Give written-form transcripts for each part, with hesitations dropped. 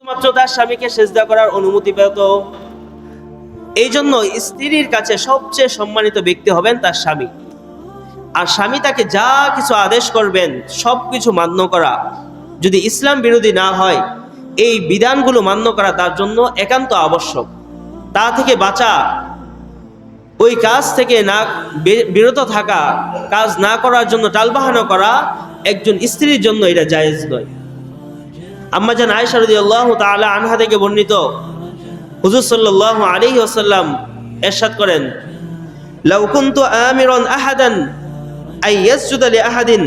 মাত্র তার স্বামীকে সেজদা করার অনুমতি পেত। এই জন্য স্ত্রীর কাছে সবচেয়ে সম্মানিত ব্যক্তি হবেন তার স্বামী। আর স্বামী তাকে যা কিছু আদেশ করবেন সবকিছু মান্য করা, যদি ইসলাম বিরোধী না হয়, এই বিধানগুলো মান্য করা তার জন্য একান্ত আবশ্যক। তা থেকে বাঁচা, ওই কাজ থেকে না বিরত থাকা, কাজ না করার জন্য টালবাহানা করা একজন স্ত্রীর জন্য এটা জায়েজ নয়। আম্মা জান আয়েশা রাদিয়াল্লাহু তাআলা আনহা থেকে বর্ণিত, হুজুর সাল্লাল্লাহু আলাইহি ওয়াসাল্লাম ইরশাদ করেন, লাউ কুনতু আমিরান আহাদান আই ইয়াসজুদা লিআহাদিন,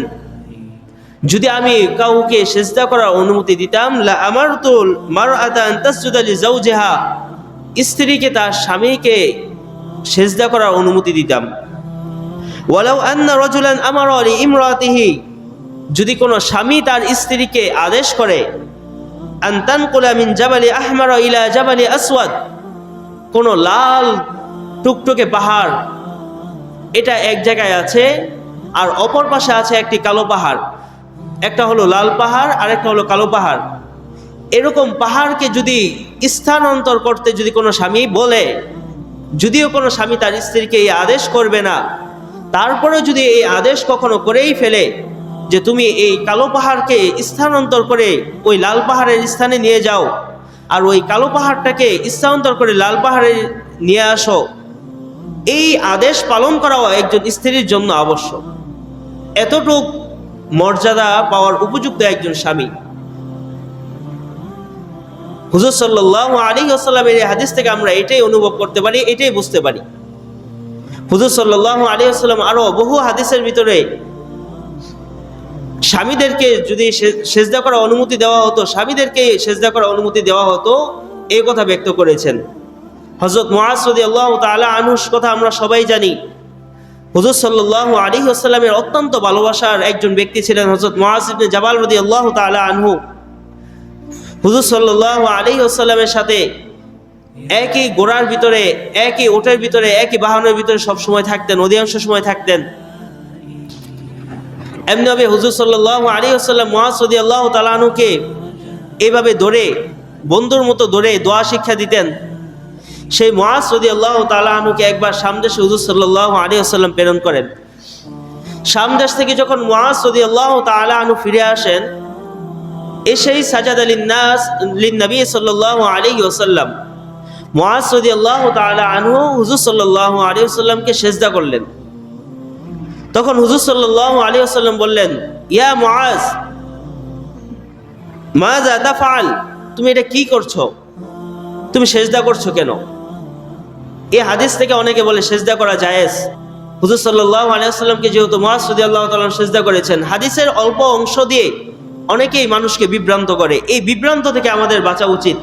যদি আমি কাউকে সিজদা করার অনুমতি দিতাম, লা আমারতুল মারআতা আন তাসজুদা লিজাওজিহা, স্ত্রীকে তার স্বামীকে সিজদা করার অনুমতি দিতাম। ওয়ালাউ আন্না রাজুলান আমারা লিইমরাতিহি, যদি কোনো স্বামী তার স্ত্রীকে আদেশ করে, আন তানকুলা মিন জাবালি আহমার ইলা জাবালি আসওয়াদ, কোনো লাল টুকটুকে পাহাড়, এটা এক জায়গায় আছে আর অপর পাশে আছে একটি কালো পাহাড়, একটা হলো লাল পাহাড় আর একটা হলো কালো পাহাড়, এরকম পাহাড়কে যদি স্থানান্তর করতে যদি কোনো স্বামী বলে, যদিও কোনো স্বামী তার স্ত্রীকে এই আদেশ করবে না, তারপরেও যদি এই আদেশ কখনো করেই ফেলে যে তুমি এই কালো পাহাড়কে স্থানান্তর করে ওই লাল পাহাড়ের স্থানে নিয়ে যাও, আর ওই কালো পাহাড়টাকে স্থানান্তর করে লাল পাহাড়ে নিয়ে আসো, এই আদেশ পালন করাও একজন স্ত্রীর জন্য আবশ্যক। এতটুক মর্যাদা পাওয়ার উপযুক্ত একজন স্বামী। হুজুর সাল্লাল্লাহু আলাইহি ওয়াসাল্লামের এই হাদিস থেকে আমরা এটাই অনুভব করতে পারি, এটাই বুঝতে পারি। হুজুর সাল্লাল্লাহু আলাইহি ওয়াসাল্লাম আরো বহু হাদিসের ভিতরে স্বামীদেরকে যদি সেজদা করার অনুমতি দেওয়া হতো, স্বামীদেরকে সেজদা করার অনুমতি দেওয়া হতো, এই কথা ব্যক্ত করেছেন। হযরত মুআজ রাদিয়াল্লাহু তাআলা আনহুর কথা আমরা সবাই জানি। হুজুর সাল্লাল্লাহু আলাইহি ওয়াসাল্লামের অত্যন্ত ভালোবাসার একজন ব্যক্তি ছিলেন হযরত মুআজ ইবনে জাবাল রাদিয়াল্লাহু তাআলা আনহু। হুজুর সাল্লাল্লাহু আলাইহি ওয়াসাল্লামের সাথে একই ঘোড়ার ভিতরে, একই ওটের ভিতরে, একই বাহনের ভিতরে সব সময় থাকতেন, অধিকাংশ সময় থাকতেন। এমনিভাবে হুজুর সাল্লাল্লাহু আলাইহি ওয়াসাল্লাম মুআজ রাদিয়াল্লাহু তাআলা আনহুকে এইভাবে ধরে, বন্ধুর মতো ধরে দোয়া শিক্ষা দিতেন। সেই মুআজ রাদিয়াল্লাহু তাআলা আনহুকে একবার শাম দেশে হুজুর সাল্লাল্লাহু আলাইহি ওয়াসাল্লাম প্রেরণ করেন। শাম দেশ থেকে যখন মুআজ রাদিয়াল্লাহু তাআলা আনহু ফিরে আসেন, এসেই সাজাদা লিন্নাস লিন্নবী সাল্লাল্লাহু আলাইহি ওয়াসাল্লাম, মুআজ রাদিয়াল্লাহু তাআলা আনহু হুজুর সাল্লাল্লাহু আলাইহি ওয়াসাল্লামকে সিজদা করলেন। তখন হুজুর সাল্লাল্লাহু আলাইহি ওয়াসাল্লাম বললেন, ইয়া মুআজ, মাযা তাফআল, তুমি এটা কি করছো? তুমি সিজদা করছো কেন? এই হাদিস থেকে অনেকে বলে সিজদা করা জায়েজ। হুজুর সাল্লাল্লাহু আলাইহি ওয়াসাল্লামকে যেহেতু মুআজ রাদিয়াল্লাহু তাআলা সিজদা করেছেন, হাদিসের অল্প অংশ দিয়ে অনেকেই মানুষকে বিভ্রান্ত করে। এই বিভ্রান্ত থেকে আমাদের বাঁচা উচিত।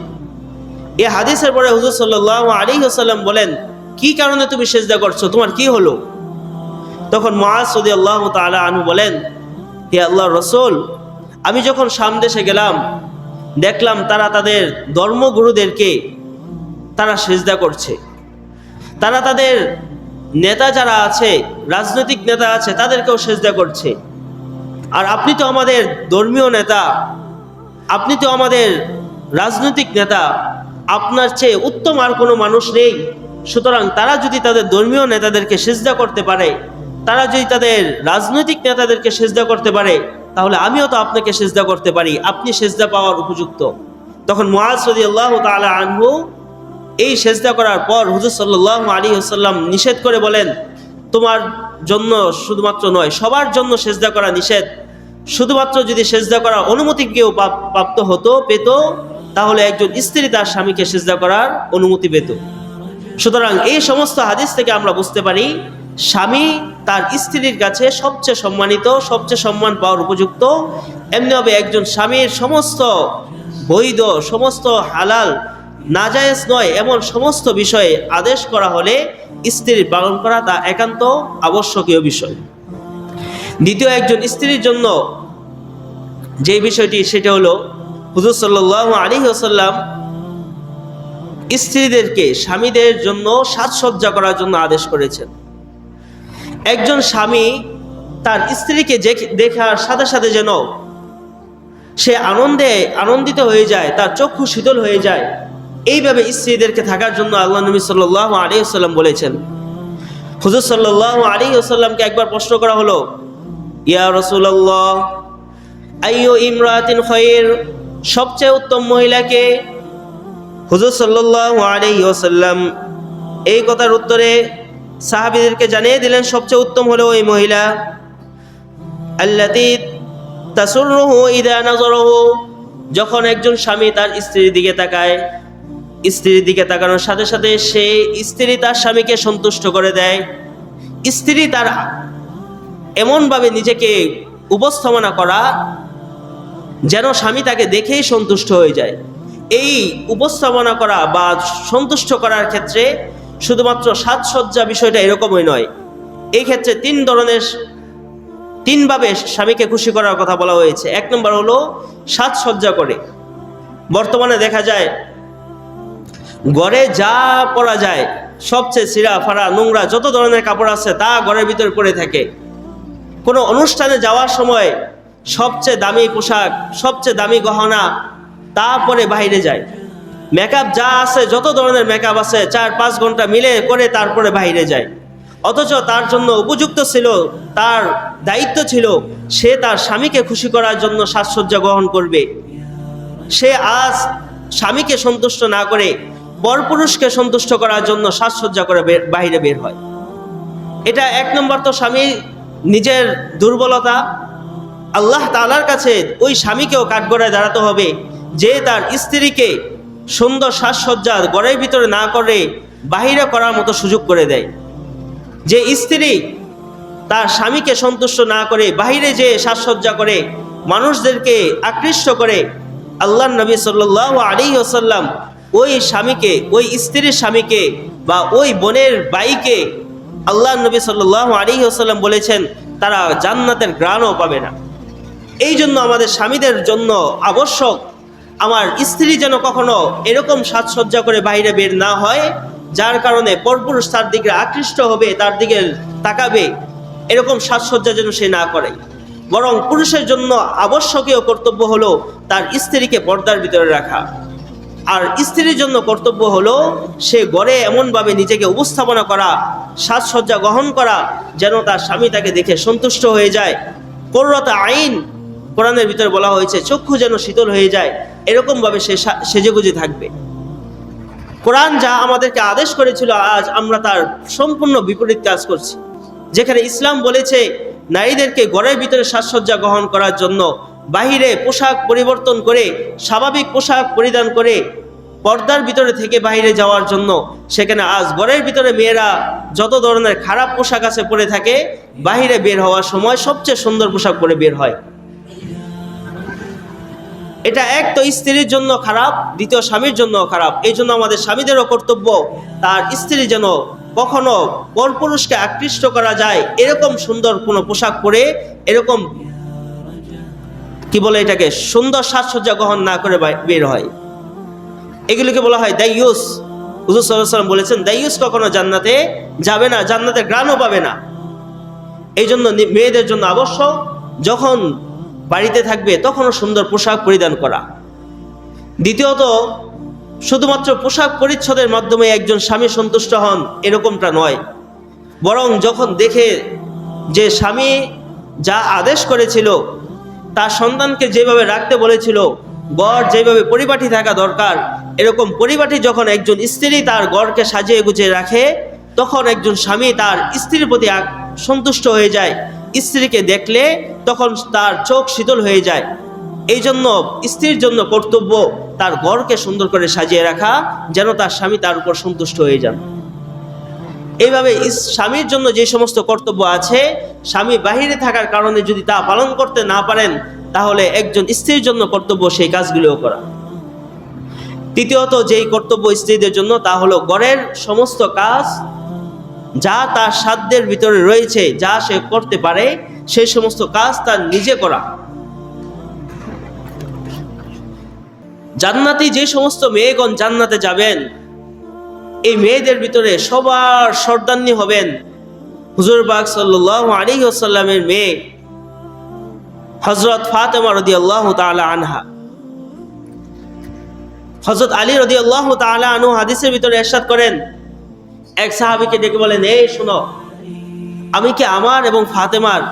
এই হাদিসের পরে হুজুর সাল্লাল্লাহু আলাইহি ওয়াসাল্লাম বলেন, কি কারণে তুমি সিজদা করছো, তোমার কি হলো? তখন মুআজ রাদিয়াল্লাহু তাআলা আনহু বলেন, হে আল্লাহর রাসূল, আমি যখন শাম দেশে গেলাম, দেখলাম তারা তাদের ধর্মগুরুদেরকে তারা সিজদা করছে, তারা তাদের নেতা যারা আছে, রাজনৈতিক নেতা আছে, তাদেরকেও সিজদা করছে। আর আপনি তো আমাদের ধর্মীয় নেতা, আপনি তো আমাদের রাজনৈতিক নেতা, আপনার চেয়ে উত্তম আর কোনো মানুষ নেই। সুতরাং তারা যদি তাদের ধর্মীয় নেতাদেরকে সিজদা করতে পারে, তারা যদি তাদের রাজনৈতিক নেতাদেরকে সিজদা করতে পারে, তাহলে আমিও তো আপনাকে সিজদা করতে পারি, আপনি সিজদা পাওয়ার উপযুক্ত। তখন মুআজ রাদিয়াল্লাহু তাআলা আনহু এই সিজদা করার পর হুজুর সাল্লাল্লাহু আলাইহি ওয়াসাল্লাম নিষেধ করে বলেন, তোমার জন্য শুধুমাত্র নয়, সবার জন্য সিজদা করা নিষেধ। শুধুমাত্র যদি সিজদা করার অনুমতি কেউ প্রাপ্ত হতো, পেত, তাহলে একজন স্ত্রী তার স্বামীকে সিজদা করার অনুমতি পেত। সুতরাং এই সমস্ত হাদিস থেকে আমরা বুঝতে পারি, স্বামী তার স্ত্রীর কাছে সবচেয়ে সম্মানিত, সবচেয়ে সম্মান পাওয়ার উপযুক্ত। এমনিভাবে একজন স্বামীর সমস্ত বৈধ, সমস্ত হালাল, নাজায়েজ নয় এমন সমস্ত বিষয়ে আদেশ করা হলে স্ত্রীর পালন করা তা একান্ত আবশ্যকীয় বিষয়। দ্বিতীয় একজন স্ত্রীর জন্য যে বিষয়টি, সেটা হলো হুজুর সাল্লাল্লাহু আলাইহি ওয়াসাল্লাম স্ত্রীদেরকে স্বামীদের জন্য সাজসজ্জা করার জন্য আদেশ করেছেন। একজন স্বামী তার স্ত্রীকে দেখার সাথে সাথে যেন সে আনন্দিত হয়ে যায়, তার চক্ষু শীতল হয়ে যায়। এইভাবে স্ত্রীদেরকে থাকার জন্য আল্লাহ নবী সাল্লাল্লাহু আলাইহি ওয়াসাল্লাম বলেছেন। হুজুর সাল্লাল্লাহু আলাইহি ওয়াসাল্লামকে একবার প্রশ্ন করা হলো, ইয়া রাসূলুল্লাহ, আইয়ু ইমরাতিন খায়র, সবচেয়ে উত্তম মহিলাকে? হুজুর সাল্লাল্লাহু আলাইহি ওয়াসাল্লাম এই কথার উত্তরে সাহাবীদেরকে জানিয়ে দিলেন, সবচেয়ে উত্তম হলো ওই মহিলা আল্লাতী তাসুররুহু ইযা নাযারাহু, যখন একজন স্বামী তার স্ত্রীর দিকে তাকায়, স্ত্রীর দিকে তাকানোর সাথে সাথে সে স্ত্রী তার স্বামীকে সন্তুষ্ট করে দেয়। স্ত্রী তার এমনভাবে নিজেকে উপস্থাপনা করা যেন স্বামী তাকে দেখেই সন্তুষ্ট হয়ে যায়। এই উপস্থাপনা করা বা সন্তুষ্ট করার ক্ষেত্রে শুধুমাত্র সাজসজ্জা বিষয়টা এরকমই নয়। এই ক্ষেত্রে তিনভাবে স্বামীকে খুশি করার কথা বলা হয়েছে। এক নম্বর হলো সাজসজ্জা করে। বর্তমানে দেখা যায় ঘরে যা পরা যায়, সবচেয়ে ছিঁড়া ফাড়া নোংরা যত ধরনের কাপড় আছে তা ঘরের ভিতরে পরে থাকে। কোনো অনুষ্ঠানে যাওয়ার সময় সবচেয়ে দামি পোশাক, সবচেয়ে দামি গহনা তা পরে বাইরে যায়। মেকআপ যা আছে, যত ধরনের মেকআপ আছে 4-5 ঘন্টা মিলে করে তারপরে বাইরে যায়। অথচ তার জন্য উপযুক্ত ছিল, তার দায়িত্ব ছিল সে তার স্বামীকে খুশি করার জন্য সাজসজ্জা গ্রহণ করবে। সে আজ স্বামীকে সন্তুষ্ট না করে পরপুরুষকে সন্তুষ্ট করার জন্য সাজসজ্জা করে বাইরে বের হয়। এটা এক নম্বর তো স্বামী নিজের দুর্বলতা। আল্লাহ তাআলার কাছে ওই স্বামীকেও কাঠগড়ায় দাঁড়াতে হবে যে তার স্ত্রীকে সুন্দর সাজসজ্জা ঘরের ভিতরে না করে বাহিরে করার মতো সুযোগ করে দেয়। যে স্ত্রী তার স্বামীকে সন্তুষ্ট না করে বাহিরে যে সাজসজ্জা করে মানুষদেরকে আকৃষ্ট করে, আল্লাহর নবী সাল্লাল্লাহু আলাইহি ওয়াসাল্লাম ওই স্বামীকে, ওই স্ত্রীর স্বামীকে বা ওই বোনের ভাইকে আল্লাহর নবী সাল্লাল্লাহু আলাইহি ওয়াসাল্লাম বলেছেন তারা জান্নাতের ঘ্রাণও পাবে না। এই জন্য আমাদের স্বামীদের জন্য আবশ্যক আমার স্ত্রী যেন কখনো এরকম সাজসজ্জা করে বাইরে বের না হয় যার কারণে পরপুরুষ তার দিকে আকৃষ্ট হবে, তার দিকে তাকাবে। এরকম সাজসজ্জা যেন সে না করে, বরং পুরুষের জন্য আবশ্যকীয় কর্তব্য হলো তার স্ত্রীকে পর্দার ভিতরে রাখা। আর স্ত্রীর জন্য কর্তব্য হলো সে ঘরে এমনভাবে নিজেকে উপস্থাপনা করা, সাজসজ্জা গ্রহণ করা যেন তার স্বামী তাকে দেখে সন্তুষ্ট হয়ে যায়। কুররাত আইন কোরআনের ভিতরে বলা হয়েছে, চক্ষু যেন শীতল হয়ে যায়, এরকমভাবে সে সেজেগুজে থাকবে। কোরআন যা আমাদেরকে আদেশ করেছিল আজ আমরা তার সম্পূর্ণ বিপরীত কাজ করছি। যেখানে ইসলাম বলেছে নারীদেরকে ঘরের ভিতরে সাজসজ্জা গ্রহণ করার জন্য, বাহিরে পোশাক পরিবর্তন করে স্বাভাবিক পোশাক পরিধান করে পর্দার ভিতরে থেকে বাইরে যাওয়ার জন্য, সেখানে আজ ঘরের ভিতরে মেয়েরা যত ধরনের খারাপ পোশাক আছে পরে থাকে, বাহিরে বের হওয়ার সময় সবচেয়ে সুন্দর পোশাক পরে বের হয়। এটা এক তো স্ত্রীর জন্য খারাপ, দ্বিতীয় স্বামীর জন্য খারাপ। এই জন্য আমাদের স্বামীদেরও কর্তব্য তার স্ত্রী যেন কখনো পরপুরুষকে আকৃষ্ট করা যায় এরকম সুন্দর কোনো পোশাক পরে, এরকম কি বলে এটাকে, সুন্দর সাজসজ্জা গ্রহণ না করে বের হয়। এগুলিকে বলা হয় দাইয়ুস। হুজুর সাল্লাল্লাহু আলাইহি ওয়াসাল্লাম বলেছেন দাইয়ুস কখনো জান্নাতে যাবে না, জান্নাতে ঘ্রাণও পাবে না। এই জন্য মেয়েদের জন্য আবশ্যক যখন বাড়িতে থাকবে তখনও সুন্দর পোশাক পরিধান করা। দ্বিতীয়ত, শুধুমাত্র পোশাক পরিচ্ছদের মাধ্যমে একজন স্বামী সন্তুষ্ট হন এরকমটা নয়, বরং যখন দেখে যে স্বামী যা আদেশ করেছিল, তার সন্তানকে যেভাবে রাখতে বলেছিল, গড় যেভাবে পরিপাটি থাকা দরকার, এরকম পরিপাটি যখন একজন স্ত্রী তার গড়কে সাজিয়ে গুছিয়ে রাখে, তখন একজন স্বামী তার স্ত্রীর প্রতি সন্তুষ্ট হয়ে যায়। স্ত্রীকে দেখলে তখন তার চোখ শীতল হয়ে যায়। এই জন্য স্ত্রীর জন্য কর্তব্য তার ঘরকে সুন্দর করে সাজিয়ে রাখা, যেন তার স্বামী তার উপর সন্তুষ্ট হয়ে যান। এইভাবে স্বামীর জন্য যে সমস্ত কর্তব্য আছে, স্বামী বাহিরে থাকার কারণে যদি তা পালন করতে না পারেন, তাহলে একজন স্ত্রীর জন্য কর্তব্য সেই কাজগুলিও করা। তৃতীয়ত, যেই কর্তব্য স্ত্রীদের জন্য তা হলো ঘরের সমস্ত কাজ যা তার সাধ্যের ভিতরে রয়েছে, যা সে করতে পারে, সেই সমস্ত কাজ তার নিজে করা। জান্নাতি যে সমস্ত মেয়েগণ জান্নাতে যাবেন, এই মেয়েদের ভিতরে সবার সর্দান্নী হবেন হুজুর পাক সাল্লাল্লাহু আলাইহি ওয়াসাল্লামের মেয়ে হযরত ফাতেমা রাদিয়াল্লাহু তাআলা আনহা। হযরত আলী রাদিয়াল্লাহু তাআলা আনহু হাদিসের ভিতরে ইরশাদ করেন, এক সাহাবীকে ডেকে বলেন, এই শোনো, আমি কি আমার এবং ফাতেমার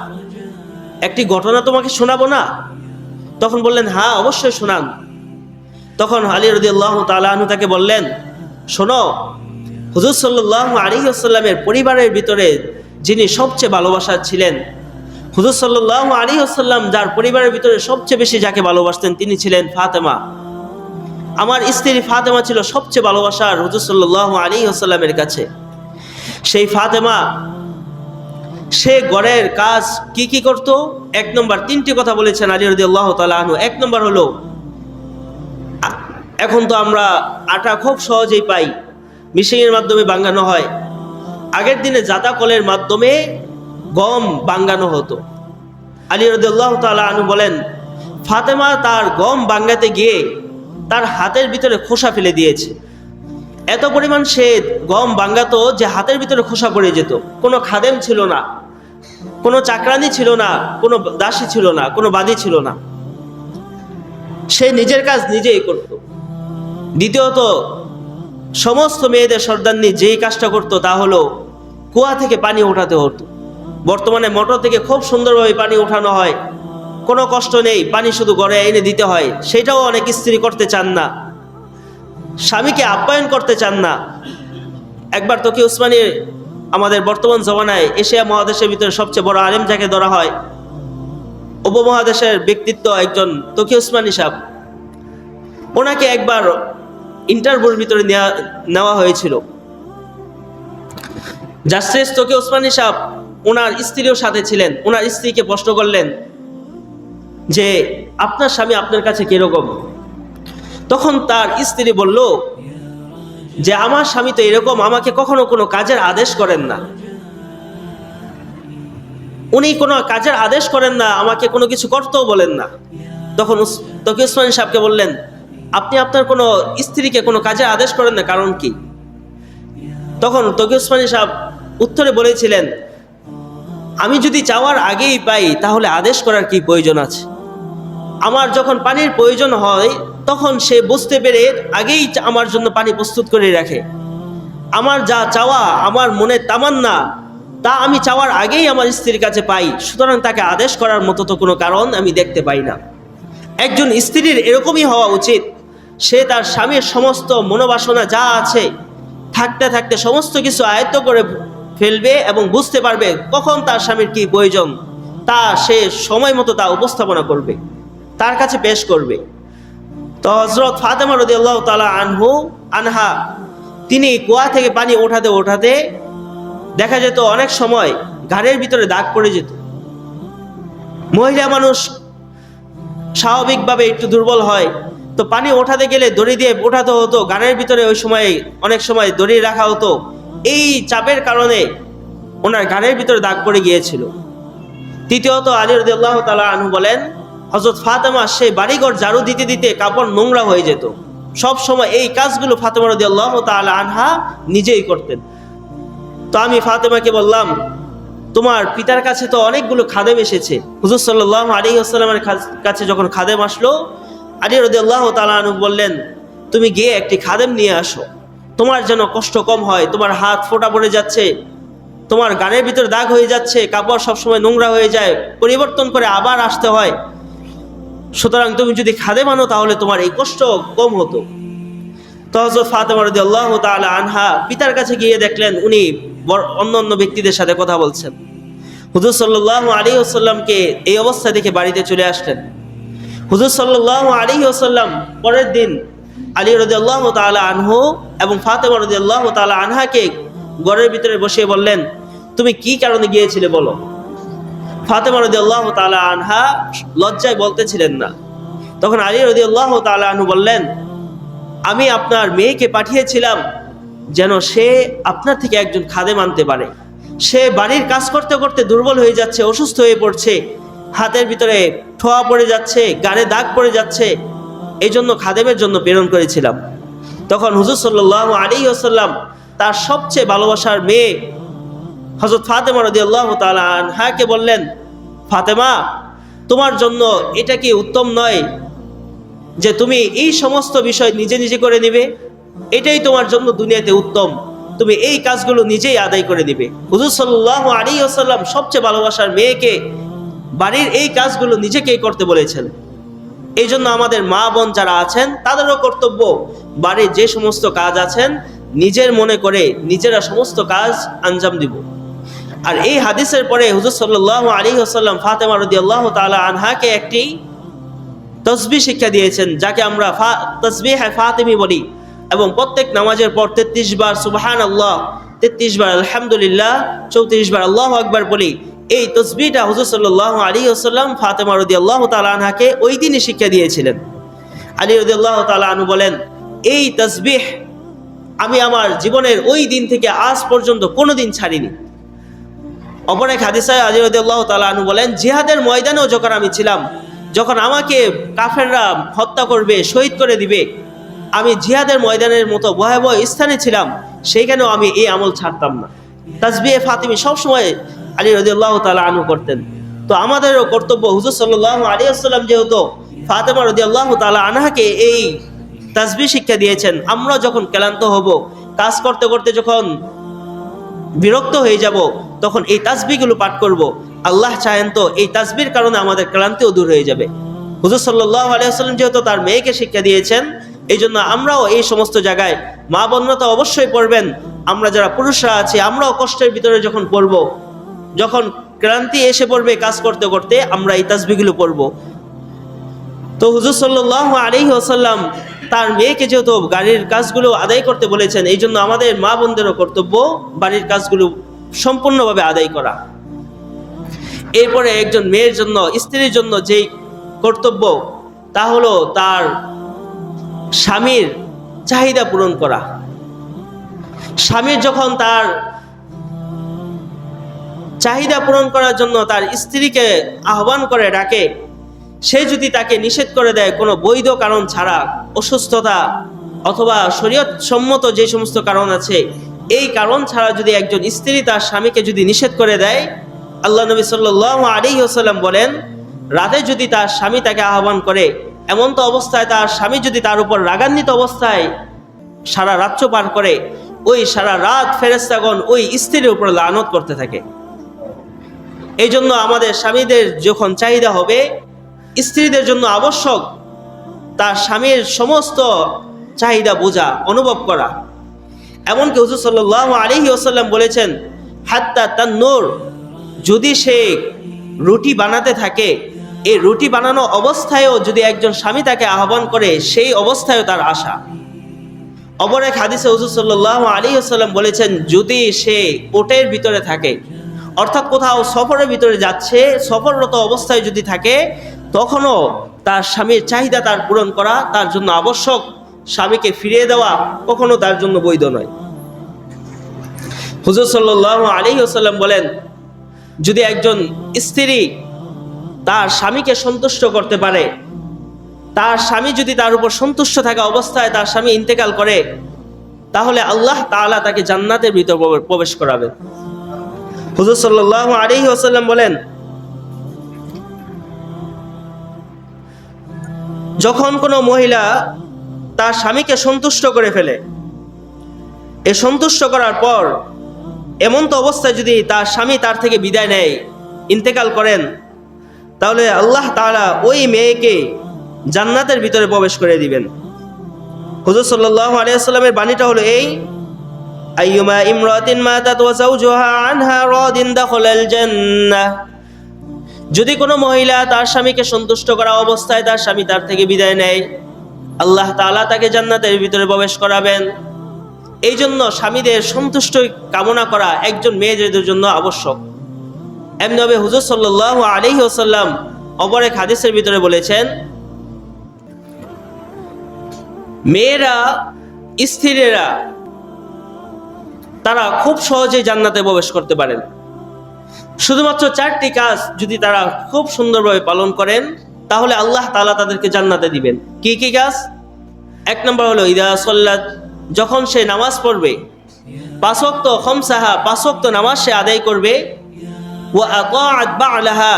একটি ঘটনা তোমাকে শোনাবো না? তখন বললেন, হ্যাঁ অবশ্যই শোনান। তখন আলী রাদিয়াল্লাহু তাআলা আনহু তাকে বললেন, শোনো, হুজুর সাল্লাল্লাহু আলাইহি ওয়াসাল্লামের পরিবারের ভিতরে যিনি সবচেয়ে ভালোবাসার ছিলেন, হুজুর সাল্লাল্লাহু আলাইহি ওয়াসাল্লাম যার পরিবারের ভিতরে সবচেয়ে বেশি যাকে ভালোবাসতেন তিনি ছিলেন ফাতেমা। আমার স্ত্রী ফাতেমা ছিল সবচেয়ে ভালোবাসার হুজুর সাল্লাল্লাহু আলাইহি ওয়াসাল্লামের কাছে। সেই ফাতেমা সে ঘরের কাজ কি কি করত? এক নম্বর, তিনটি কথা বলেছেন আলী রাদিয়াল্লাহু তাআলা আনহু। এক নম্বর হলো, এখন তো আমরা আটা খুব সহজেই পাই, মিশিংয়ের মাধ্যমে বাঙ্গানো হয়। আগের দিনে জাতা কলের মাধ্যমে গম বাঙ্গানো হতো। আলী রাদিয়াল্লাহু তাআলা আনহু বলেন, ফাতেমা তার গম বাঙ্গাতে গিয়ে তার হাতের ভিতরে খোসা ফেলে দিয়েছে। এত পরিমাণ সে গম বাঙ্গাতো যে হাতের ভিতরে খোসা পড়ে যেত। কোনো খাদেম ছিল না, কোনো চাকরানি ছিল না, কোনো দাসী ছিল না, কোনো বাদী ছিল না, সে নিজের কাজ নিজেই করত। দ্বিতীয়ত, সমস্ত মেয়েদের সর্দারনি যেই কাজটা করতো তা হলো কুয়া থেকে পানি ওঠাতে হতো। বর্তমানে মোটর থেকে খুব সুন্দরভাবে পানি ওঠানো হয়, কোনো কষ্ট নেই, পানি শুধু ঘরে এনে দিতে হয়। সেটাও অনেক স্ত্রী করতে চান না, স্বামীকে আপ্যায়ন করতে চান না। একবার তকি উসমানী, আমাদের বর্তমান জমানায় এশিয়া মহাদেশের ভিতরে সবচেয়ে বড় আলেম যাকে ধরা হয়, উপমহাদেশের ব্যক্তিত্ব একজন তকি উসমানী সাহেব, ওনাকে একবার ইন্টারভিউর ভিতরে নেওয়া হয়েছিল। জাস্টিস তকি উসমানী সাহেব ওনার স্ত্রীও সাথে ছিলেন। ওনার স্ত্রীকে প্রশ্ন করলেন যে আপনার স্বামী আপনার কাছে কিরকম? তখন তার স্ত্রী বলল যে আমার স্বামী তো এরকম, আমাকে কখনো কোনো কাজের আদেশ করেন না, উনি কোনো কাজের আদেশ করেন না, আমাকে কোনো কিছু করতেও বলেন না। তখন তকি উসমানী সাহেবকে বললেন, আপনি আপনার কোনো স্ত্রীকে কোনো কাজের আদেশ করেন না, কারণ কি? তখন তকি উসমানী সাহেব উত্তরে বলেছিলেন, আমি যদি চাওয়ার আগেই পাই তাহলে আদেশ করার কি প্রয়োজন আছে? আমার যখন পানির প্রয়োজন হয় তখন সে বুঝতে পেরে আগেই আমার জন্য পানি প্রস্তুত করে রাখে। আমার যা চাওয়া, আমার মনের তামান্না, তা আমি চাওয়ার আগেই আমার স্ত্রীর কাছে পাই। সুতরাং তাকে আদেশ করার মতো তো কোনো কারণ আমি দেখতে পাই না। একজন স্ত্রীর এরকমই হওয়া উচিত, সে তার স্বামীর সমস্ত মনোবাসনা যা আছে থাকতে থাকতে সমস্ত কিছু আয়ত্ত করে ফেলবে এবং বুঝতে পারবে কখন তার স্বামীর কি প্রয়োজন, তা সে সময় মতো তা উপস্থাপনা করবে, তার কাছে পেশ করবে। তো হযরত ফাতেমা রাদিয়াল্লাহু তাআলা আনহা তিনি কুয়া থেকে পানি ওঠাতে ওঠাতে দেখা যেত অনেক সময় ঘাড়ের ভিতরে দাগ পড়ে যেত। মহিলা মানুষ স্বাভাবিকভাবে একটু দুর্বল হয়, তো পানি ওঠাতে গেলে দড়ি দিয়ে ওঠাতে হতো, ঘাড়ের ভিতরে ওই সময় অনেক সময় দড়ি রাখা হতো। এই চাপের কারণে ওনার ঘাড়ের ভিতরে দাগ পড়ে গিয়েছিল। তৃতীয়ত, আলী রাদিয়াল্লাহু তাআলা আনহু বলেন, হযরত ফাতেমা সেই বাড়িঘর ঝাড়ু দিতে দিতে কাপড় নোংরা হয়ে যেত। সব সময় এই কাজগুলো ফাতেমা রাদিয়াল্লাহু তাআলা আনহা নিজেই করতেন। তো আমি ফাতেমাকে বললাম, তোমার পিতার কাছে তো অনেকগুলো খাদেম এসেছে। হুজুর সাল্লাল্লাহু আলাইহি ওয়াসাল্লামের কাছে যখন খাদেম আসলো, আলী রাদিয়াল্লাহু তাআলা আনহু বললেন, তুমি গিয়ে একটি খাদেম নিয়ে আসো, তোমার যেন কষ্ট কম হয়, তোমার হাত ফোঁটা পড়ে যাচ্ছে, তোমার গানের ভিতরে দাগ হয়ে যাচ্ছে, কাপড় সবসময় নোংরা হয়ে যায়, পরিবর্তন করে আবার আসতে হয়। সুতরাং তুমি যদি খাদেম আনো তাহলে তোমার এই কষ্ট কম হতো। তো হযরত ফাতেমা রাদিয়াল্লাহু তাআলা আনহা পিতার কাছে গিয়ে দেখলেন উনি অন্য ব্যক্তিদের সাথে কথা বলছেন। হুজুর সাল্লাল্লাহু আলাইহি ওয়াসাল্লামকে এই অবস্থা দেখে বাড়িতে চলে আসলেন। হুজুর সাল্লাল্লাহু আলাইহি ওয়াসাল্লাম পরের দিন আলী রাদিয়াল্লাহু তাআলা আনহু এবং ফাতেমা রাদিয়াল্লাহু তাআলা আনহাকে ঘরের ভিতরে বসিয়ে বললেন, তুমি কি কারণে গিয়েছিলে বলো। ফাতেমা রাদিয়াল্লাহু তাআলা আনহা লজ্জায় বলতেছিলেন না। তখন আলী রাদিয়াল্লাহু তাআলা আনহু বললেন, আমি আপনার মেয়েকে পাঠিয়েছিলাম যেন সে আপনার থেকে একজন খাদেম আনতে পারে। সে বাড়ির কাজ করতে করতে দুর্বল হয়ে যাচ্ছে, অসুস্থ হয়ে পড়ছে, হাতের ভিতরে ঠোয়া পড়ে যাচ্ছে, গায়ে দাগ পড়ে যাচ্ছে, এই জন্য খাদেমের জন্য প্রেরণ করেছিলাম। তখন হুজুর সাল্লাল্লাহু আলাইহি ওয়াসাল্লাম তার সবচেয়ে ভালোবাসার মেয়ে হযরত ফাতেমা রাদিয়াল্লাহু তাআলা আনহাকে বললেন, ফাতেমা, তোমার জন্য এটা কি উত্তম নয় যে তুমি এই সমস্ত বিষয় নিজে নিজে করে নিবে? এটাই তোমার জন্য দুনিয়াতে উত্তম, তুমি এই কাজগুলো নিজেই আদায় করে দিবে। হুজুর সাল্লাল্লাহু আলাইহি ওয়াসাল্লাম সবচেয়ে ভালোবাসার মেয়েকে বাড়ির এই কাজগুলো নিজেকেই করতে বলেছেন। এই জন্য আমাদের মা বোন যারা আছেন তাদেরও কর্তব্য বাড়ির যে সমস্ত কাজ আছেন নিজের মনে করে নিজেরা সমস্ত কাজ আঞ্জাম দিব। আর এই হাদিসের পরে হুজুর সাল্লাল্লাহু আলাইহি ওয়াসাল্লাম ফাতেমা রাদিয়াল্লাহু তাআলা আনহাকে একটি তাসবিহ শিক্ষা দিয়েছেন, যাকে আমরা তাসবিহ ফাতিমি বলি, এবং প্রত্যেক নামাজের পর 33 বার সুবহানাল্লাহ, 33 বার আলহামদুলিল্লাহ, 34 বার আল্লাহু আকবার বলি। এই তাসবিহটা হুজুর সাল্লাল্লাহু আলাইহি ওয়াসাল্লাম ফাতেমা রাদিয়াল্লাহু তাআলা আনহাকে ওই দিনই শিক্ষা দিয়েছিলেন। আলী রাদিয়াল্লাহু তাআলা আনহু বলেন, এই তাসবিহ আমি আমার জীবনের ওই দিন থেকে আজ পর্যন্ত কোনোদিন ছাড়িনি। অপর এক হাদিসে আলী রাদিয়াল্লাহু তাআলা আনহু বলেন, জিহাদের ময়দানেও যখন আমি ছিলাম, যখন আমাকে কাফেররা হত্যা করবে, শহীদ করে দিবে, আমি জিহাদের ময়দানের মতো ভয়াবহ স্থানে ছিলাম, সেইখানেও আমি এই আমল ছাড়তাম না। তাসবিহ ফাতিমি সবসময় আলী রাদিয়াল্লাহু তাআলা আনহু করতেন। তো আমাদেরও কর্তব্য, হুজুর সাল্লাল্লাহু আলাইহি ওয়াসাল্লাম যেহেতু ফাতেমা রাদিয়াল্লাহু তাআলা আনহাকে এই তাসবিহ শিক্ষা দিয়েছেন, আমরা যখন ক্লান্ত হব, কাজ করতে করতে যখন বিরক্ত হয়ে যাব, তখন এই তাসবিহগুলো পাঠ করব। আল্লাহ চাহেন তো এই তাসবিহর কারণে আমাদের ক্লান্তিও দূর হয়ে যাবে। হুজুর সাল্লাল্লাহু আলাইহি ওয়াসাল্লাম যেহেতু তার মেয়েকে শিক্ষা দিয়েছেন, এই জন্য আমরাও এই সমস্ত জায়গায়, মা বোনরা তো অবশ্যই পড়বেন, আমরা যারা পুরুষরা আছি আমরাও কষ্টের ভিতরে যখন পড়ব, যখন ক্লান্তি এসে পড়বে কাজ করতে করতে, আমরা এই তাসবিহগুলো পড়ব। তো হুজুর সাল্লাল্লাহু আলাইহি ওয়াসাল্লাম তার মেয়েকে যেহেতু বাড়ির কাজগুলো আদায় করতে বলেছেন, এই জন্য আমাদের মা বোনদেরও কর্তব্য বাড়ির কাজগুলো সম্পূর্ণভাবে আদায় করা। এরপরে একজন মেয়ের জন্য, স্ত্রীর জন্য যেই কর্তব্য, তা হলো তার স্বামীর চাহিদা পূরণ করা। স্বামীর যখন তার চাহিদা পূরণ করার জন্য তার স্ত্রীকে আহ্বান করে ডাকে, সে যদি তাকে নিষেধ করে দেয় কোনো বৈধ কারণ ছাড়া, অসুস্থতা অথবা শরীয়ত সম্মত যে সমস্ত কারণ আছে, এই কারণ ছাড়া যদি একজন স্ত্রী তার স্বামীকে যদি নিষেধ করে দেয়, আল্লাহ নবী সাল্লাল্লাহু আলাইহি ওয়াসাল্লাম বলেন, রাতে যদি তার স্বামী তাকে আহ্বান করে, এমন তো অবস্থায় তার স্বামী যদি তার উপর রাগান্বিত অবস্থায় সারা রাত্র পার করে, ওই সারা রাত ফেরেশতাগণ ওই স্ত্রীর উপর লানত করতে থাকে। এই জন্য আমাদের স্বামীদের যখন চাহিদা হবে, স্ত্রীদের জন্য আবশ্যক তার স্বামীর সমস্ত চাহিদা বোঝা, অনুভব করা। এমনকি হুজুর সাল্লাল্লাহু আলাইহি ওয়াসাল্লাম বলেছেন, হাত্তা তান্নুর, যদি সে রুটি বানাতে থাকে, এই রুটি বানানো অবস্থায়ও যদি একজন স্বামী তাকে আহ্বান করে, সেই অবস্থায়ও তার আশা। অপর এক হাদিসে হুজুর সাল্লাল্লাহু আলাইহি ওয়াসাল্লাম বলেছেন, যদি সে ওটের ভিতরে থাকে, অর্থাৎ কোথাও সফরের ভিতরে যাচ্ছে, সফররত অবস্থায় যদি থাকে, তখনও তার স্বামীর চাহিদা তার পূরণ করা তার জন্য আবশ্যক। স্বামীকে ফিরিয়ে দেওয়া কখনো তার জন্য বৈধ নয়। হুজুর সাল্লাল্লাহু আলাইহি ওয়াসাল্লাম বলেন, যদি একজন স্ত্রী তার স্বামীকে সন্তুষ্ট করতে পারে, তার স্বামী যদি তার উপর সন্তুষ্ট থাকা অবস্থায় তার স্বামী ইন্তেকাল করে, তাহলে আল্লাহ তাআলা তাকে জান্নাতের ভিতর প্রবেশ করাবেন। হুজুর সাল্লাল্লাহু আলাইহি ওয়াসাল্লাম বলেন, যখন কোনো মহিলা তার স্বামীকে সন্তুষ্ট করে ফেলে, এ সন্তুষ্ট করার পর এমন তো অবস্থায় যদি তার স্বামী তার থেকে বিদায় নেয়, ইন্তেকাল করেন, তাহলে আল্লাহ তাআলা ওই মেয়েকে জান্নাতের ভিতরে প্রবেশ করে দিবেন। হুজুর সাল্লাল্লাহু আলাইহি ওয়াসাল্লামের বাণীটা হলো এই, আইয়ুমা ইমরাতিন মাতাত ওয়া যাওজুহা আনহা রাদিন দাখালাল জান্নাহ, যদি কোনো মহিলা তার স্বামীকে সন্তুষ্ট করা অবস্থায় তার স্বামী তার থেকে বিদায় নেয়, আল্লাহ তাআলা তাকে জান্নাতের ভিতরে প্রবেশ করাবেন। এই জন্য স্বামীদের সন্তুষ্ট কামনা করা একজন মেয়েদের জন্য আবশ্যক। এমনিভাবে হুজুর সাল্লাল্লাহু আলাইহি ওয়াসাল্লাম অপর এক হাদিসের ভিতরে বলেছেন, মেয়েরা, স্ত্রীরা তারা খুব সহজেই জান্নাতে প্রবেশ করতে পারেন, শুধুমাত্র 4টি কাজ যদি তারা খুব সুন্দরভাবে পালন করেন, তাহলে আল্লাহ তাআলা তাদেরকে জান্নাতে দিবেন। কি কি কাজ? 1 নম্বর হলো ইদা সাল্লাত, যখন সে নামাজ পড়বে, 5 ওয়াক্ত খামসাহা, 5 ওয়াক্ত নামাজ সে আদায় করবে, ওয়া আতাআত বা'লাহা,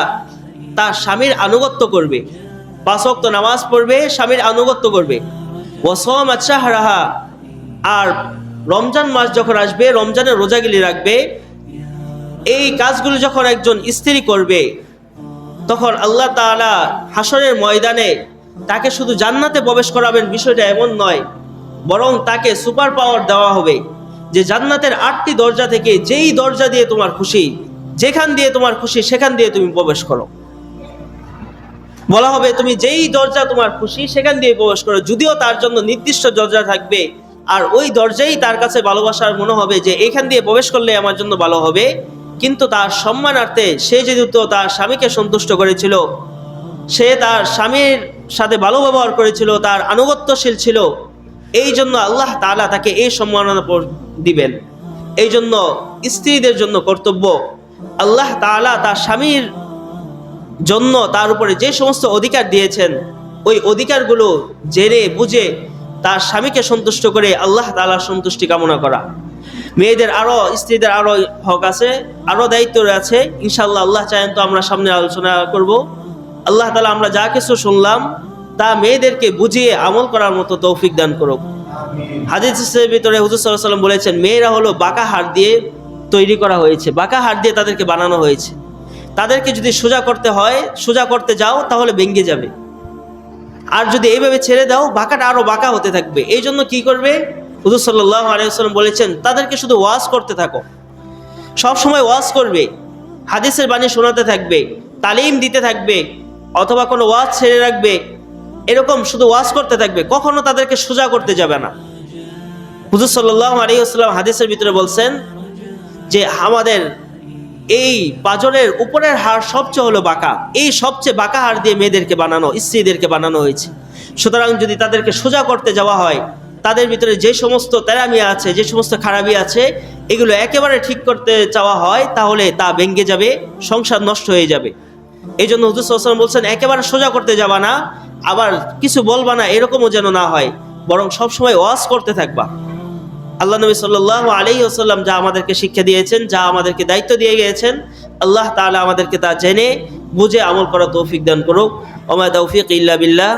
তার স্বামীর আনুগত্য করবে, 5 ওয়াক্ত নামাজ পড়বে, স্বামীর আনুগত্য করবে। ওয়াসামাত শাহরাহা, আর রমজান মাস যখন আসবে রমজানের রোজাগুলি রাখবে। এই কাজগুলো যখন একজন স্ত্রী করবে তখন আল্লাহ তাআলা হাসরের ময়দানে তাকে শুধু জান্নাতে প্রবেশ করাবেন বিষয়টা এমন নয়, বরং তাকে সুপার পাওয়ার দেওয়া হবে যে জান্নাতের 8টি দরজা থেকে যেই দরজা দিয়ে তোমার খুশি, যেখান দিয়ে তোমার খুশি সেখান দিয়ে তুমি প্রবেশ করো। বলা হবে তুমি যেই দরজা তোমার খুশি সেখান দিয়ে প্রবেশ করো, যদিও তার জন্য নির্দিষ্ট দরজা থাকবে, আর ওই দরজাই তার কাছে ভালোবাসার মনে হবে যে এখান দিয়ে প্রবেশ করলে আমার জন্য ভালো হবে। কিন্তু তার সম্মানার্থে সে যেহেতু তার স্বামীকে সন্তুষ্ট করেছিল, সে তার স্বামীর সাথে ভালো ব্যবহার করেছিল, তার আনুগত্যশীল ছিল, এই জন্য আল্লাহ তাআলা তাকে এই সম্মাননা দিবেন। এই জন্য স্ত্রীদের জন্য কর্তব্য আল্লাহ তাআলা তার স্বামীর জন্য তার উপরে যে সমস্ত অধিকার দিয়েছেন ওই অধিকারগুলো জেনে বুঝে তার স্বামীকে সন্তুষ্ট করে আল্লাহ তাআলার সন্তুষ্টি কামনা করা। মেয়েদের আরো, স্ত্রীদের আরো হক আছে, আরো দায়িত্ব আছে, ইনশাআল্লাহ আল্লাহ চাহেন তো আমরা সামনে আলোচনা করব। আল্লাহ তাআলা আমরা যা কিছু শুনলাম তা মেয়েদেরকে বুঝিয়ে আমল করার মতো তৌফিক দান করুক। হাদিসের ভিতরে হুজুর সাল্লাল্লাহু আলাইহি ওয়াসাল্লাম বলেছেন মেয়েরা হলো বাঁকা হাড় দিয়ে তৈরি করা হয়েছে, বাঁকা হাড় দিয়ে তাদেরকে বানানো হয়েছে। তাদেরকে যদি সোজা করতে হয়, সোজা করতে যাও তাহলে ভেঙে যাবে, আর যদি এইভাবে ছেড়ে দাও বাঁকাটা আরো বাঁকা হতে থাকবে। এই জন্য কি করবে, হুজুর সাল্লাল্লাহু আলাইহি ওয়াসাল্লাম বলেছেন তাদেরকে শুধু ওয়াজ করতে থাকো, সব সময় ওয়াজ করবে, হাদিসের বাণী শোনাতে থাকবে, তালিম দিতে থাকবে, অথবা কোনো ওয়াজ ছেড়ে রাখবে, এরকম শুধু ওয়াজ করতে থাকবে, কখনো তাদেরকে সোজা করতে যাবে না। হুজুর সাল্লাল্লাহু আলাইহি ওয়াসাল্লাম হাদিসের ভিতরে বলছেন যে আমাদের এই পাঁজরের উপরের হাড় সবচেয়ে হলো বাঁকা, এই সবচেয়ে বাঁকা হাড় দিয়ে মেয়েদেরকে বানানো, স্ত্রীদেরকে বানানো হয়েছে। সুতরাং যদি তাদেরকে সোজা করতে যাওয়া হয়, তাদের ভিতরে যে সমস্ত তেরামি আছে, যে সমস্ত খারাপি আছে, এগুলো একেবারে ঠিক করতে চাওয়া হয় তাহলে তা ভেঙে যাবে, সংসার নষ্ট হয়ে যাবে। এই জন্য হুজুর সাল্লাল্লাহু আলাইহি ওয়াসাল্লাম বলছেন একেবারে সোজা করতে যাবা না, আবার কিছু বলবা না, এরকমও যেন না হয়, বরং সবসময় ওয়াজ করতে থাকবা। আল্লাহ নবী সাল্লাল্লাহু আলাইহি ওয়াসাল্লাম যা আমাদেরকে শিক্ষা দিয়েছেন, যা আমাদেরকে দায়িত্ব দিয়ে গিয়েছেন, আল্লাহ তাআলা আমাদেরকে তা জেনে বুঝে আমল করার তৌফিক দান করুক। ওয়া মা তাওফীক ইল্লা বিল্লাহ।